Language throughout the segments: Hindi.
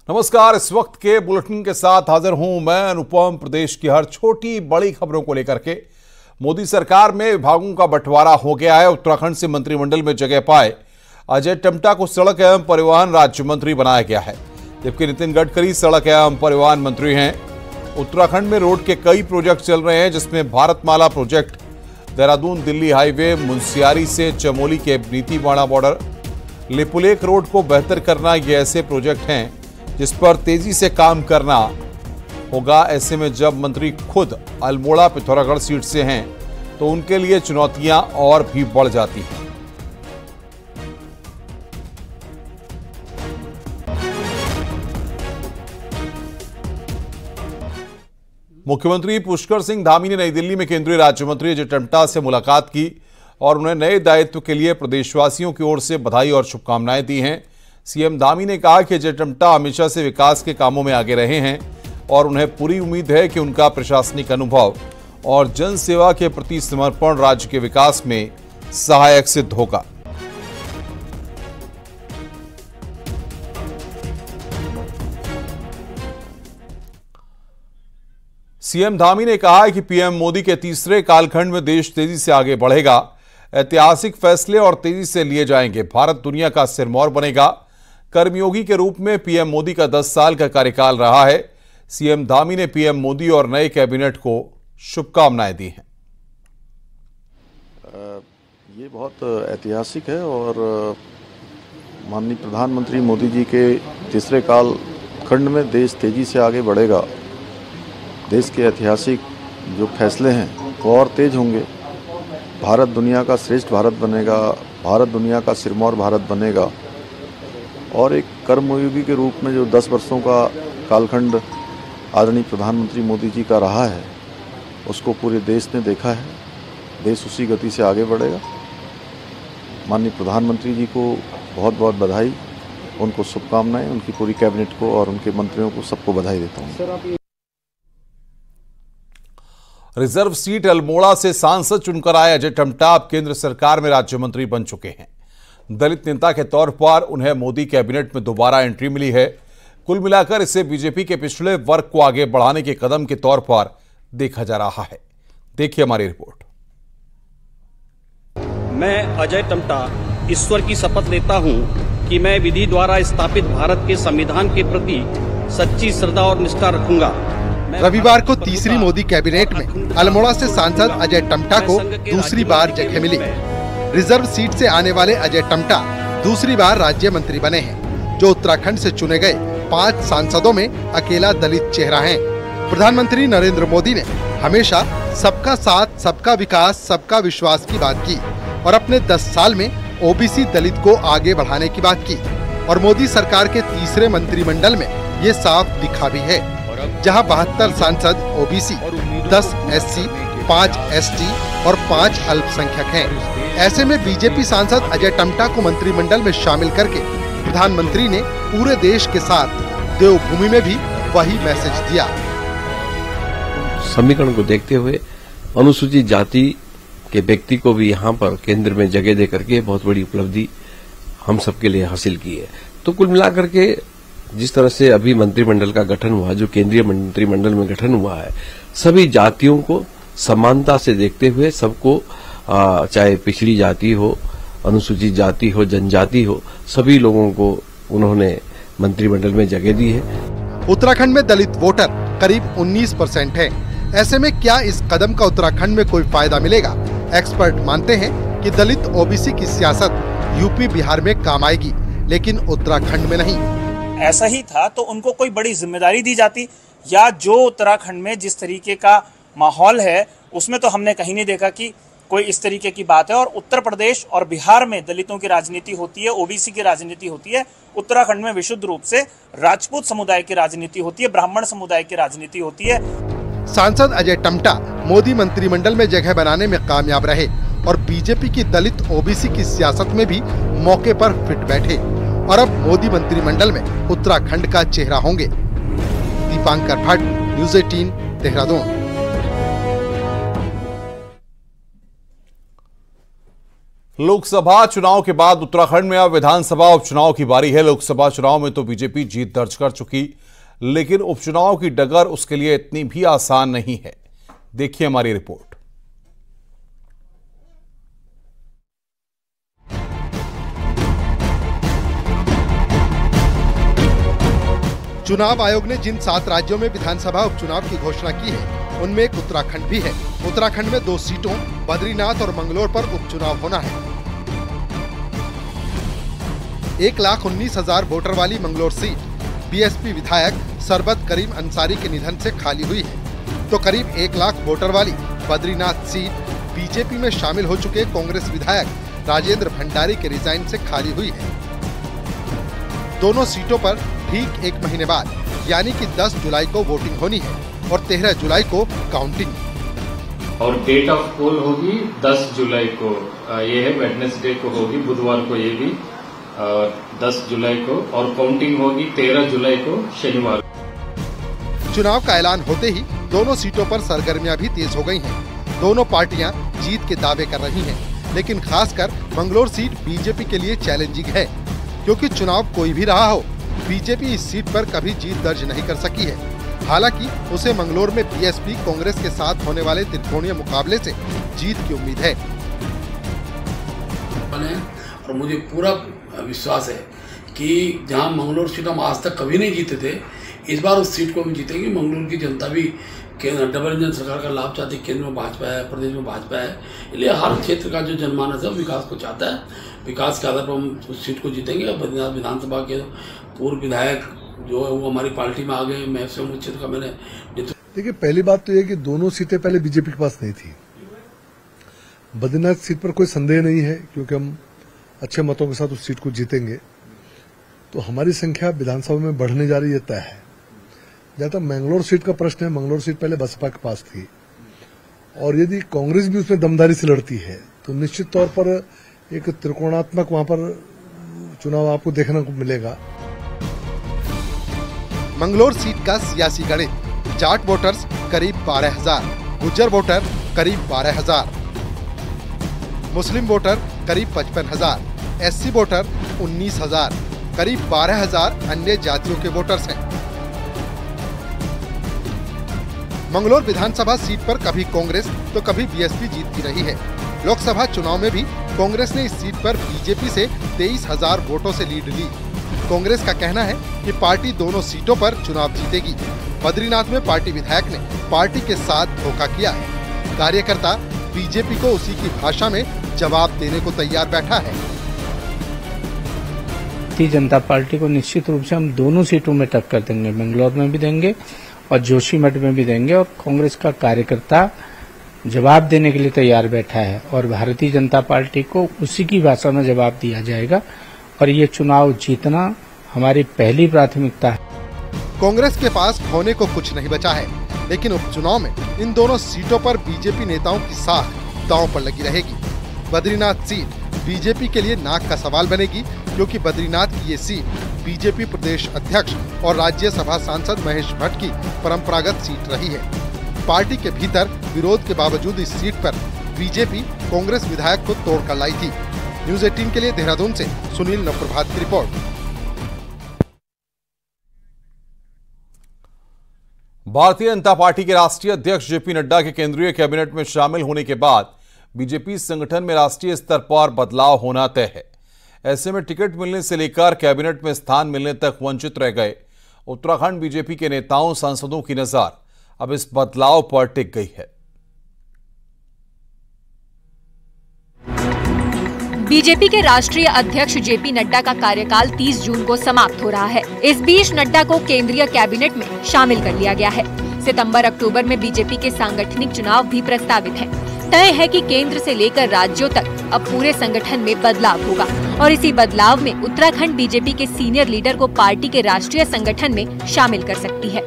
नमस्कार। इस वक्त के बुलेटिन के साथ हाजिर हूं मैं अनुपम। प्रदेश की हर छोटी बड़ी खबरों को लेकर के मोदी सरकार में विभागों का बंटवारा हो गया है। उत्तराखंड से मंत्रिमंडल में जगह पाए अजय टम्टा को सड़क एवं परिवहन राज्य मंत्री बनाया गया है, जबकि नितिन गडकरी सड़क एवं परिवहन मंत्री हैं। उत्तराखंड में रोड के कई प्रोजेक्ट चल रहे हैं, जिसमें भारतमाला प्रोजेक्ट, देहरादून दिल्ली हाईवे, मुंशियारी से चमोली के नीतीबाड़ा बॉर्डर, लिपुलेख रोड को बेहतर करना, ये ऐसे प्रोजेक्ट हैं जिस पर तेजी से काम करना होगा। ऐसे में जब मंत्री खुद अल्मोड़ा पिथौरागढ़ सीट से हैं तो उनके लिए चुनौतियां और भी बढ़ जाती हैं। मुख्यमंत्री पुष्कर सिंह धामी ने नई दिल्ली में केंद्रीय राज्य मंत्री अजय टम्टा से मुलाकात की और उन्हें नए दायित्व के लिए प्रदेशवासियों की ओर से बधाई और शुभकामनाएं दी हैं। सीएम धामी ने कहा कि अजय टम्टा हमेशा से विकास के कामों में आगे रहे हैं और उन्हें पूरी उम्मीद है कि उनका प्रशासनिक अनुभव और जन सेवा के प्रति समर्पण राज्य के विकास में सहायक सिद्ध होगा। सीएम धामी ने कहा है कि पीएम मोदी के तीसरे कालखंड में देश तेजी से आगे बढ़ेगा। ऐतिहासिक फैसले और तेजी से लिए जाएंगे। भारत दुनिया का सिरमौर बनेगा। कर्मयोगी के रूप में पीएम मोदी का 10 साल का कार्यकाल रहा है। सीएम धामी ने पीएम मोदी और नए कैबिनेट को शुभकामनाएं दी हैं। ये बहुत ऐतिहासिक है और माननीय प्रधानमंत्री मोदी जी के तीसरे काल खंड में देश तेजी से आगे बढ़ेगा। देश के ऐतिहासिक जो फैसले हैं वो और तेज होंगे। भारत दुनिया का श्रेष्ठ भारत बनेगा। भारत दुनिया का सिरमौर भारत बनेगा। और एक कर्मयोगी के रूप में जो 10 वर्षों का कालखंड आदरणीय प्रधानमंत्री मोदी जी का रहा है, उसको पूरे देश ने देखा है। देश उसी गति से आगे बढ़ेगा। माननीय प्रधानमंत्री जी को बहुत बहुत बधाई, उनको शुभकामनाएं, उनकी पूरी कैबिनेट को और उनके मंत्रियों को सबको बधाई देता हूँ। रिजर्व सीट अल्मोड़ा से सांसद चुनकर आए अजय टम्टा अब केंद्र सरकार में राज्य मंत्री बन चुके हैं। दलित नेता के तौर पर उन्हें मोदी कैबिनेट में दोबारा एंट्री मिली है। कुल मिलाकर इसे बीजेपी के पिछड़े वर्ग को आगे बढ़ाने के कदम के तौर पर देखा जा रहा है। देखिए हमारी रिपोर्ट। मैं अजय टम्टा ईश्वर की शपथ लेता हूं कि मैं विधि द्वारा स्थापित भारत के संविधान के प्रति सच्ची श्रद्धा और निष्ठा रखूंगा। रविवार को तीसरी मोदी कैबिनेट में अल्मोड़ा से सांसद अजय टम्टा को दूसरी बार जगह मिली। रिजर्व सीट से आने वाले अजय टम्टा दूसरी बार राज्य मंत्री बने हैं, जो उत्तराखंड से चुने गए 5 सांसदों में अकेला दलित चेहरा हैं। प्रधानमंत्री नरेंद्र मोदी ने हमेशा सबका साथ, सबका विकास, सबका विश्वास की बात की और अपने 10 साल में ओबीसी दलित को आगे बढ़ाने की बात की। और मोदी सरकार के तीसरे मंत्रिमंडल में ये साफ दिखा भी है, जहां 72 सांसद ओबीसी, 10 एससी, 5 एसटी और 5 अल्पसंख्यक हैं। ऐसे में बीजेपी सांसद अजय टम्टा को मंत्रिमंडल में शामिल करके प्रधानमंत्री ने पूरे देश के साथ देवभूमि में भी वही मैसेज दिया। समीकरण को देखते हुए अनुसूचित जाति के व्यक्ति को भी यहाँ पर केंद्र में जगह दे करके बहुत बड़ी उपलब्धि हम सबके लिए हासिल की है। तो कुल मिलाकर के जिस तरह से अभी मंत्रिमंडल का गठन हुआ, जो केंद्रीय मंत्रिमंडल में गठन हुआ है, सभी जातियों को समानता से देखते हुए सबको, चाहे पिछड़ी जाति हो, अनुसूचित जाति हो, जनजाति हो, सभी लोगों को उन्होंने मंत्रिमंडल में जगह दी है। उत्तराखंड में दलित वोटर करीब 19% है। ऐसे में क्या इस कदम का उत्तराखंड में कोई फायदा मिलेगा? एक्सपर्ट मानते हैं कि दलित ओबीसी की सियासत यूपी बिहार में काम आएगी, लेकिन उत्तराखंड में नहीं। ऐसा ही था तो उनको कोई बड़ी जिम्मेदारी दी जाती, या जो उत्तराखंड में जिस तरीके का माहौल है उसमें तो हमने कहीं नहीं देखा कि कोई इस तरीके की बात है। और उत्तर प्रदेश और बिहार में दलितों की राजनीति होती है, ओबीसी की राजनीति होती है। उत्तराखंड में विशुद्ध रूप से राजपूत समुदाय की राजनीति होती है, ब्राह्मण समुदाय की राजनीति होती है। सांसद अजय टम्टा मोदी मंत्रिमंडल में जगह बनाने में कामयाब रहे और बीजेपी की दलित ओबीसी की सियासत में भी मौके पर फिट बैठे और अब मोदी मंत्रिमंडल में उत्तराखंड का चेहरा होंगे। दीपांकर भट्ट, न्यूज़ 18, देहरादून। लोकसभा चुनाव के बाद उत्तराखंड में अब विधानसभा उपचुनाव की बारी है। लोकसभा चुनाव में तो बीजेपी जीत दर्ज कर चुकी, लेकिन उपचुनाव की डगर उसके लिए इतनी भी आसान नहीं है। देखिए हमारी रिपोर्ट। चुनाव आयोग ने जिन 7 राज्यों में विधानसभा उपचुनाव की घोषणा की है, उनमें एक उत्तराखंड भी है। उत्तराखंड में 2 सीटों बद्रीनाथ और मंगलोर पर उपचुनाव होना है। 1,19,000 वोटर वाली मंगलोर सीट बीएसपी विधायक सरबत करीम अंसारी के निधन से खाली हुई है, तो करीब 1 लाख वोटर वाली बद्रीनाथ सीट बीजेपी में शामिल हो चुके कांग्रेस विधायक राजेंद्र भंडारी के रिजाइन से खाली हुई है। दोनों सीटों पर ठीक 1 महीने बाद यानी कि 10 जुलाई को वोटिंग होनी है और 13 जुलाई को काउंटिंग। और डेट ऑफ पोल होगी 10 जुलाई को, ये है वेडनेसडे को होगी, बुधवार को ये भी 10 जुलाई को, और काउंटिंग होगी 13 जुलाई को शनिवार। चुनाव का ऐलान होते ही दोनों सीटों पर सरगर्मियां भी तेज हो गई हैं। दोनों पार्टियां जीत के दावे कर रही हैं, लेकिन खासकर मंगलोर सीट बीजेपी के लिए चैलेंजिंग है, क्योंकि चुनाव कोई भी रहा हो, बीजेपी इस सीट पर कभी जीत दर्ज नहीं कर सकी है। हालांकि उसे मंगलोर में बीएसपी कांग्रेस के साथ होने वाले त्रिकोणीय मुकाबले से जीत की उम्मीद है। और मुझे पूरा विश्वास है कि जहां मंगलोर सीट हम आज तक कभी नहीं जीते थे, इस बार उस सीट को हम जीतेंगे। मंगलोर की जनता भी डबल इंजन सरकार का लाभ चाहती है। केंद्र में भाजपा है, प्रदेश में भाजपा है, इसलिए हर क्षेत्र का जो जनमानस है विकास को चाहता है। विकास के आधार पर हम उस सीट को जीतेंगे। बद्रीनाथ विधानसभा के पूर्व विधायक जो है वो हमारी पार्टी में आ गए। मैं स्वयं क्षेत्र का मैंने देखिए, पहली बात तो यह कि दोनों सीटें पहले बीजेपी के पास नहीं थी। बद्रीनाथ सीट पर कोई संदेह नहीं है, क्योंकि हम अच्छे मतों के साथ उस सीट को जीतेंगे, तो हमारी संख्या विधानसभा में बढ़ने जा रही है, तय है। जहां तक मंगलोर सीट का प्रश्न है, मंगलोर सीट पहले बसपा के पास थी, और यदि कांग्रेस भी उसमें दमदारी से लड़ती है तो निश्चित तौर पर एक त्रिकोणात्मक वहां पर चुनाव आपको देखने को मिलेगा। मंगलोर सीट का सियासी गणित: जाट वोटर्स करीब 12,000, गुज्जर वोटर करीब 12,000, मुस्लिम वोटर करीब 55,000, एससी वोटर 19,000, करीब 12,000 अन्य जातियों के वोटर्स हैं। मंगलोर विधानसभा सीट पर कभी कांग्रेस तो कभी बीएसपी जीतती रही है। लोकसभा चुनाव में भी कांग्रेस ने इस सीट पर बीजेपी से 23,000 वोटों से लीड ली। कांग्रेस का कहना है कि पार्टी दोनों सीटों पर चुनाव जीतेगी। बद्रीनाथ में पार्टी विधायक ने पार्टी के साथ धोखा किया है। कार्यकर्ता बीजेपी को उसी की भाषा में जवाब देने को तैयार बैठा है। भारतीय जनता पार्टी को निश्चित रूप से हम दोनों सीटों में टक्कर देंगे, मंगलौर में भी देंगे और जोशीमठ में भी देंगे, और कांग्रेस का कार्यकर्ता जवाब देने के लिए तैयार बैठा है और भारतीय जनता पार्टी को उसी की भाषा में जवाब दिया जाएगा, और ये चुनाव जीतना हमारी पहली प्राथमिकता है। कांग्रेस के पास खोने को कुछ नहीं बचा है, लेकिन उपचुनाव में इन दोनों सीटों पर बीजेपी नेताओं की साख दांव पर लगी रहेगी। बद्रीनाथ सीट बीजेपी के लिए नाक का सवाल बनेगी, क्योंकि बद्रीनाथ की ये सीट बीजेपी प्रदेश अध्यक्ष और राज्यसभा सांसद महेश भट्ट की परंपरागत सीट रही है। पार्टी के भीतर विरोध के बावजूद इस सीट पर बीजेपी कांग्रेस विधायक को तोड़कर लाई थी। न्यूज़ 18 के लिए देहरादून से सुनील नवप्रभात की रिपोर्ट। भारतीय जनता पार्टी के राष्ट्रीय अध्यक्ष जेपी नड्डा के केंद्रीय कैबिनेट में शामिल होने के बाद बीजेपी संगठन में राष्ट्रीय स्तर पर बदलाव होना तय है। ऐसे में टिकट मिलने से लेकर कैबिनेट में स्थान मिलने तक वंचित रह गए उत्तराखंड बीजेपी के नेताओं सांसदों की नजर अब इस बदलाव पर टिक गई है। बीजेपी के राष्ट्रीय अध्यक्ष जेपी नड्डा का कार्यकाल 30 जून को समाप्त हो रहा है। इस बीच नड्डा को केंद्रीय कैबिनेट में शामिल कर लिया गया है। सितंबर-अक्टूबर में बीजेपी के सांगठनिक चुनाव भी प्रस्तावित है। तय है कि केंद्र से लेकर राज्यों तक अब पूरे संगठन में बदलाव होगा, और इसी बदलाव में उत्तराखंड बीजेपी के सीनियर लीडर को पार्टी के राष्ट्रीय संगठन में शामिल कर सकती है।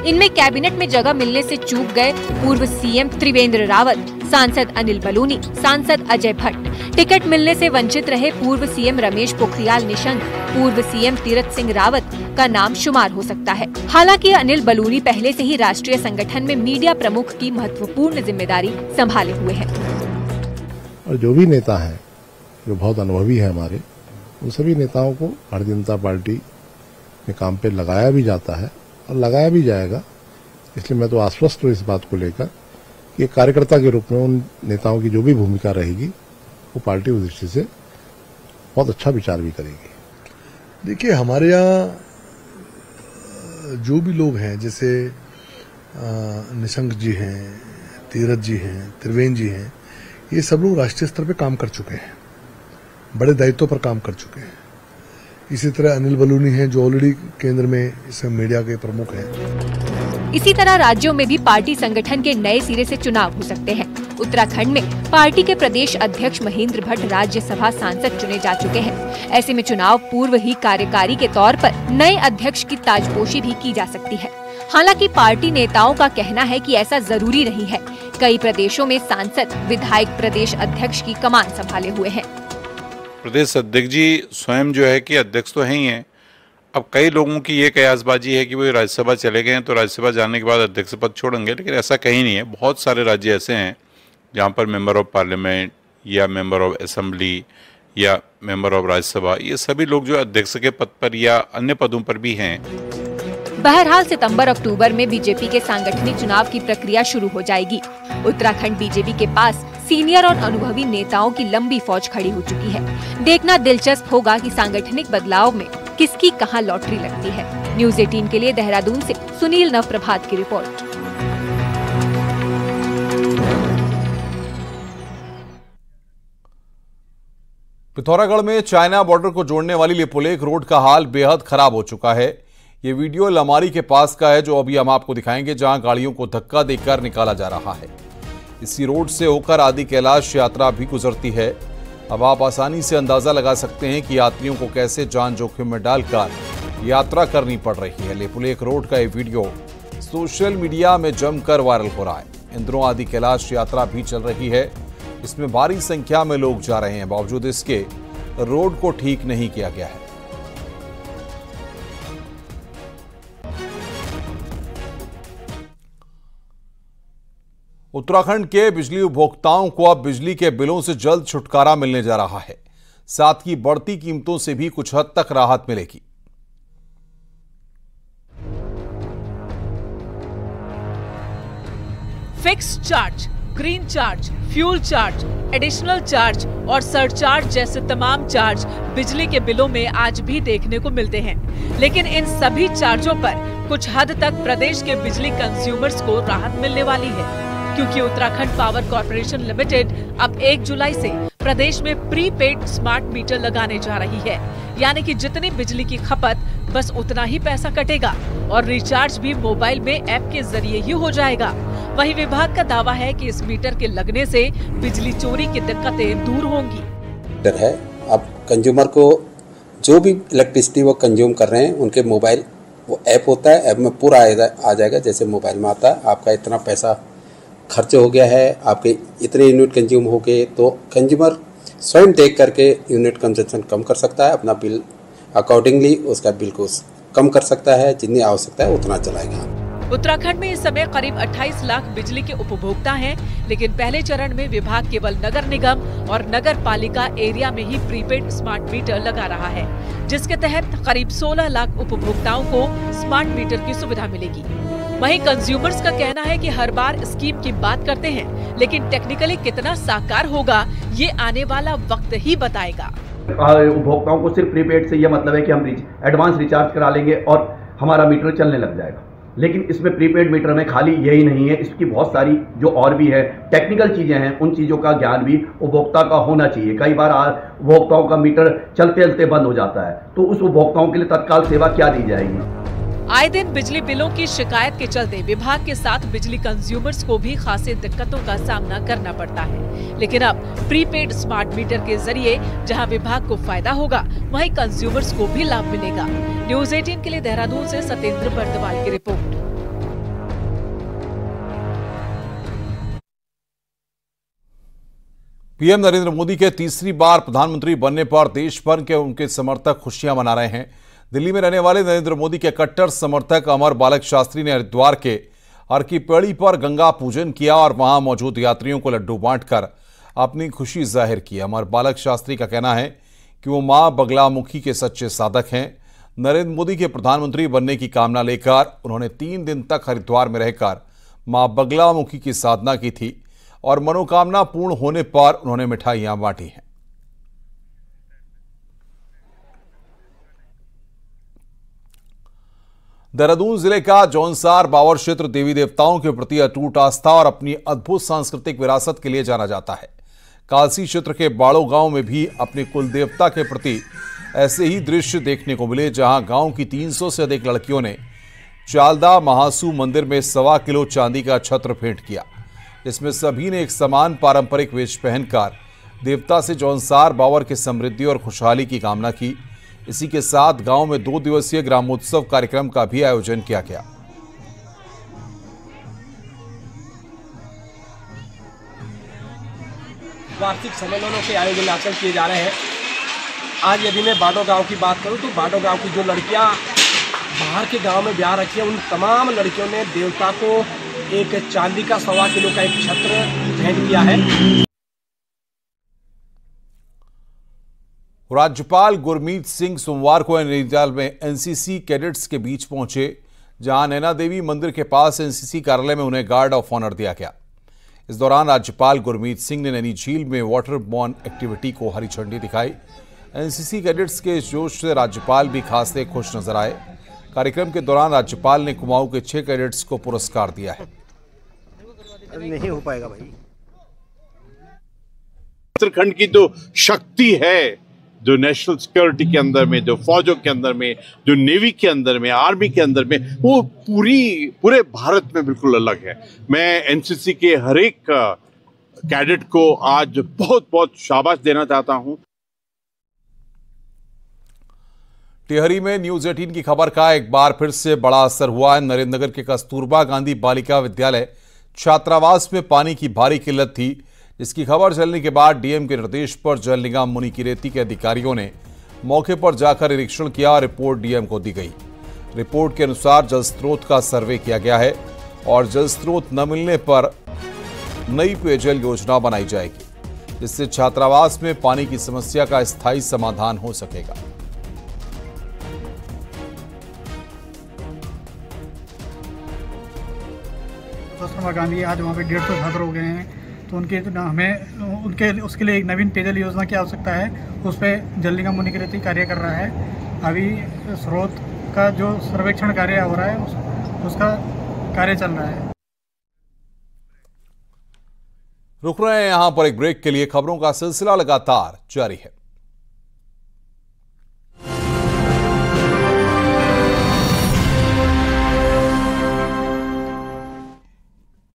इनमें कैबिनेट में जगह मिलने से चूक गए पूर्व सीएम त्रिवेंद्र रावत, सांसद अनिल बलूनी, सांसद अजय भट्ट, टिकट मिलने से वंचित रहे पूर्व सीएम रमेश पोखरियाल निशंक, पूर्व सीएम तीरथ सिंह रावत का नाम शुमार हो सकता है। हालांकि अनिल बलूनी पहले से ही राष्ट्रीय संगठन में मीडिया प्रमुख की महत्वपूर्ण जिम्मेदारी संभाले हुए हैं। और जो भी नेता है जो बहुत अनुभवी है हमारे, उन सभी नेताओं को भारतीय जनता पार्टी में काम पे लगाया भी जाता है और लगाया भी जाएगा। इसलिए मैं तो आश्वस्त हूँ इस बात को लेकर कि एक कार्यकर्ता के रूप में उन नेताओं की जो भी भूमिका रहेगी वो पार्टी उस दृष्टि से बहुत अच्छा विचार भी करेगी। देखिए, हमारे यहाँ जो भी लोग हैं, जैसे निशंक जी हैं, तीरथ जी हैं, त्रिवेंद्र जी हैं, ये सब लोग राष्ट्रीय स्तर पे काम कर चुके हैं, बड़े दायित्वों पर काम कर चुके हैं। इसी तरह अनिल बलूनी हैं जो ऑलरेडी केंद्र में इस मीडिया के प्रमुख हैं। इसी तरह राज्यों में भी पार्टी संगठन के नए सिरे से चुनाव हो सकते हैं। उत्तराखंड में पार्टी के प्रदेश अध्यक्ष महेंद्र भट्ट राज्यसभा सांसद चुने जा चुके हैं। ऐसे में चुनाव पूर्व ही कार्यकारी के तौर पर नए अध्यक्ष की ताजपोशी भी की जा सकती है। हालांकि पार्टी नेताओं का कहना है कि ऐसा जरूरी नहीं है। कई प्रदेशों में सांसद विधायक प्रदेश अध्यक्ष की कमान संभाले हुए हैं। प्रदेश अध्यक्ष जी स्वयं जो है कि अध्यक्ष तो हैं ही हैं। अब कई लोगों की ये कयासबाजी है कि वो राज्यसभा चले गए हैं तो राज्यसभा जाने के बाद अध्यक्ष पद छोड़ेंगे, लेकिन ऐसा कहीं नहीं है। बहुत सारे राज्य ऐसे हैं जहाँ पर मेंबर ऑफ पार्लियामेंट या मेंबर ऑफ असेंबली या मेंबर ऑफ राज्यसभा, ये सभी लोग जो अध्यक्ष के पद पर या अन्य पदों पर भी हैं। बहरहाल सितंबर-अक्टूबर में बीजेपी के सांगठनिक चुनाव की प्रक्रिया शुरू हो जाएगी। उत्तराखंड बीजेपी के पास सीनियर और अनुभवी नेताओं की लंबी फौज खड़ी हो चुकी है। देखना दिलचस्प होगा कि सांगठनिक बदलाव में किसकी कहां लॉटरी लगती है। न्यूज़ 18 के लिए देहरादून से सुनील नवप्रभात की रिपोर्ट। पिथौरागढ़ में चाइना बॉर्डर को जोड़ने वाली लिपुलेख रोड का हाल बेहद खराब हो चुका है। ये वीडियो लमारी के पास का है जो अभी हम आपको दिखाएंगे, जहां गाड़ियों को धक्का देकर निकाला जा रहा है। इसी रोड से होकर आदि कैलाश यात्रा भी गुजरती है। अब आप आसानी से अंदाजा लगा सकते हैं कि यात्रियों को कैसे जान जोखिम में डालकर यात्रा करनी पड़ रही है। लिपुलेख रोड का ये वीडियो सोशल मीडिया में जमकर वायरल हो रहा है। इन दिनों आदि कैलाश यात्रा भी चल रही है। इसमें भारी संख्या में लोग जा रहे हैं। बावजूद इसके रोड को ठीक नहीं किया गया है। उत्तराखंड के बिजली उपभोक्ताओं को अब बिजली के बिलों से जल्द छुटकारा मिलने जा रहा है। साथ ही बढ़ती कीमतों से भी कुछ हद तक राहत मिलेगी। Fix charge, green charge, fuel charge, additional charge और सरचार्ज जैसे तमाम चार्ज बिजली के बिलों में आज भी देखने को मिलते हैं। लेकिन इन सभी चार्जों पर कुछ हद तक प्रदेश के बिजली कंज्यूमर्स को राहत मिलने वाली है, क्योंकि उत्तराखंड पावर कॉर्पोरेशन लिमिटेड अब 1 जुलाई से प्रदेश में प्रीपेड स्मार्ट मीटर लगाने जा रही है। यानी कि जितनी बिजली की खपत बस उतना ही पैसा कटेगा और रिचार्ज भी मोबाइल में ऐप के जरिए ही हो जाएगा। वहीं विभाग का दावा है कि इस मीटर के लगने से बिजली चोरी की दिक्कतें दूर होंगी। है अब कंज्यूमर को जो भी इलेक्ट्रिसिटी वो कंज्यूम कर रहे हैं उनके मोबाइल वो ऐप होता है, ऐप में पूरा आ जाएगा जैसे मोबाइल में आता है। आपका इतना पैसा खर्च हो गया है, आपके इतने यूनिट कंज्यूम हो गए, तो कंज्यूमर स्वयं देख करके यूनिट कंजम्पशन कम कर सकता है। अपना बिल अकॉर्डिंगली उसका बिल को कम कर सकता है। जितनी आवश्यकता है उतना चलाएगा। उत्तराखंड में इस समय करीब 28 लाख बिजली के उपभोक्ता हैं, लेकिन पहले चरण में विभाग केवल नगर निगम और नगर पालिका एरिया में ही प्रीपेड स्मार्ट मीटर लगा रहा है, जिसके तहत करीब 16 लाख उपभोक्ताओं को स्मार्ट मीटर की सुविधा मिलेगी। वहीं कंज्यूमर्स का कहना है कि हर बार स्कीम की बात करते हैं, लेकिन टेक्निकली कितना साकार होगा ये आने वाला वक्त ही बताएगा। उपभोक्ताओं को सिर्फ प्रीपेड से यह मतलब है कि हम एडवांस रिचार्ज करा लेंगे और हमारा मीटर चलने लग जाएगा, लेकिन इसमें प्रीपेड मीटर में खाली यही नहीं है, इसकी बहुत सारी जो और भी है टेक्निकल चीजें हैं, उन चीजों का ज्ञान भी उपभोक्ता का होना चाहिए। कई बार उपभोक्ताओं का मीटर चलते चलते बंद हो जाता है, तो उस उपभोक्ताओं के लिए तत्काल सेवा क्या दी जाएगी। आए दिन बिजली बिलों की शिकायत के चलते विभाग के साथ बिजली कंज्यूमर्स को भी खासी दिक्कतों का सामना करना पड़ता है, लेकिन अब प्रीपेड स्मार्ट मीटर के जरिए जहां विभाग को फायदा होगा, वहीं कंज्यूमर्स को भी लाभ मिलेगा। न्यूज़ 18 के लिए देहरादून से सत्येंद्र बर्दवाल की रिपोर्ट। पीएम नरेंद्र मोदी के तीसरी बार प्रधानमंत्री बनने पर देश भर के उनके समर्थक खुशियां मना रहे हैं। दिल्ली में रहने वाले नरेंद्र मोदी के कट्टर समर्थक अमर बालक शास्त्री ने हरिद्वार के अर्की पेड़ी पर गंगा पूजन किया और वहां मौजूद यात्रियों को लड्डू बांटकर अपनी खुशी जाहिर की। अमर बालक शास्त्री का कहना है कि वो मां बगलामुखी के सच्चे साधक हैं। नरेंद्र मोदी के प्रधानमंत्री बनने की कामना लेकर उन्होंने 3 दिन तक हरिद्वार में रहकर मां बगलामुखी की साधना की थी और मनोकामना पूर्ण होने पर उन्होंने मिठाइयां बांटी हैं। देहरादून जिले का जौनसार बावर क्षेत्र देवी देवताओं के प्रति अटूट आस्था और अपनी अद्भुत सांस्कृतिक विरासत के लिए जाना जाता है। कालसी क्षेत्र के बाड़ो गांव में भी अपने कुल देवता के प्रति ऐसे ही दृश्य देखने को मिले, जहां गांव की 300 से अधिक लड़कियों ने चालदा महासू मंदिर में 1.25 किलो चांदी का छत्र भेंट किया। इसमें सभी ने एक समान पारंपरिक वेश पहनकर देवता से जौनसार बावर की समृद्धि और खुशहाली की कामना की। इसी के साथ गांव में 2 दिवसीय ग्रामोत्सव कार्यक्रम का भी आयोजन किया गया। वार्षिक सम्मेलनों के आयोजन आजकल किए जा रहे हैं। आज यदि मैं बाडो गांव की बात करूं तो बाडो गांव की जो लड़कियां बाहर के गांव में ब्याह रखी हैं, उन तमाम लड़कियों ने देवता को एक चांदी का 1.25 किलो का एक छत्र भेंट किया है। राज्यपाल गुरमीत सिंह सोमवार को नैनीताल में एनसीसी कैडेट्स के बीच पहुंचे, जहां नैना देवी मंदिर के पास एनसीसी कार्यालय में उन्हें गार्ड ऑफ ऑनर दिया गया। इस दौरान राज्यपाल गुरमीत सिंह ने नैनी झील में वाटर बॉर्न एक्टिविटी को हरी झंडी दिखाई। एनसीसी कैडेट्स के जोश से राज्यपाल भी खासे खुश नजर आए। कार्यक्रम के दौरान राज्यपाल ने कुमाऊं के 6 कैडेट्स को पुरस्कार दिया है। नहीं हो पाएगा भाई। उत्तराखंड की जो शक्ति है, जो नेशनल सिक्योरिटी के अंदर में, जो फौजों के अंदर में, जो नेवी के अंदर में, आर्मी के अंदर में, वो पूरे भारत में बिल्कुल अलग है। मैं एनसीसी के हर एक कैडेट को आज बहुत बहुत शाबाश देना चाहता हूं। टिहरी में न्यूज 18 की खबर का एक बार फिर से बड़ा असर हुआ है। नरेंद्रनगर के कस्तूरबा गांधी बालिका विद्यालय छात्रावास में पानी की भारी किल्लत थी, जिसकी खबर चलने के बाद डीएम के निर्देश पर जल निगम मुनिकीरेती के अधिकारियों ने मौके पर जाकर निरीक्षण किया और रिपोर्ट डीएम को दी गई। रिपोर्ट के अनुसार जल स्रोत का सर्वे किया गया है और जल स्रोत न मिलने पर नई पेयजल योजना बनाई जाएगी, जिससे छात्रावास में पानी की समस्या का स्थायी समाधान हो सकेगा। कस्तूरबा गांधी आज वहाँ पे 150 छात्र हो गए हैं, तो हमें उसके लिए एक नवीन पेयजल योजना की आवश्यकता है। उस पर जल निगम मुनिकीरेती कार्य कर रहा है। अभी स्रोत का जो सर्वेक्षण कार्य हो रहा है उसका कार्य चल रहा है। रुक रहे हैं यहां पर एक ब्रेक के लिए। खबरों का सिलसिला लगातार जारी है।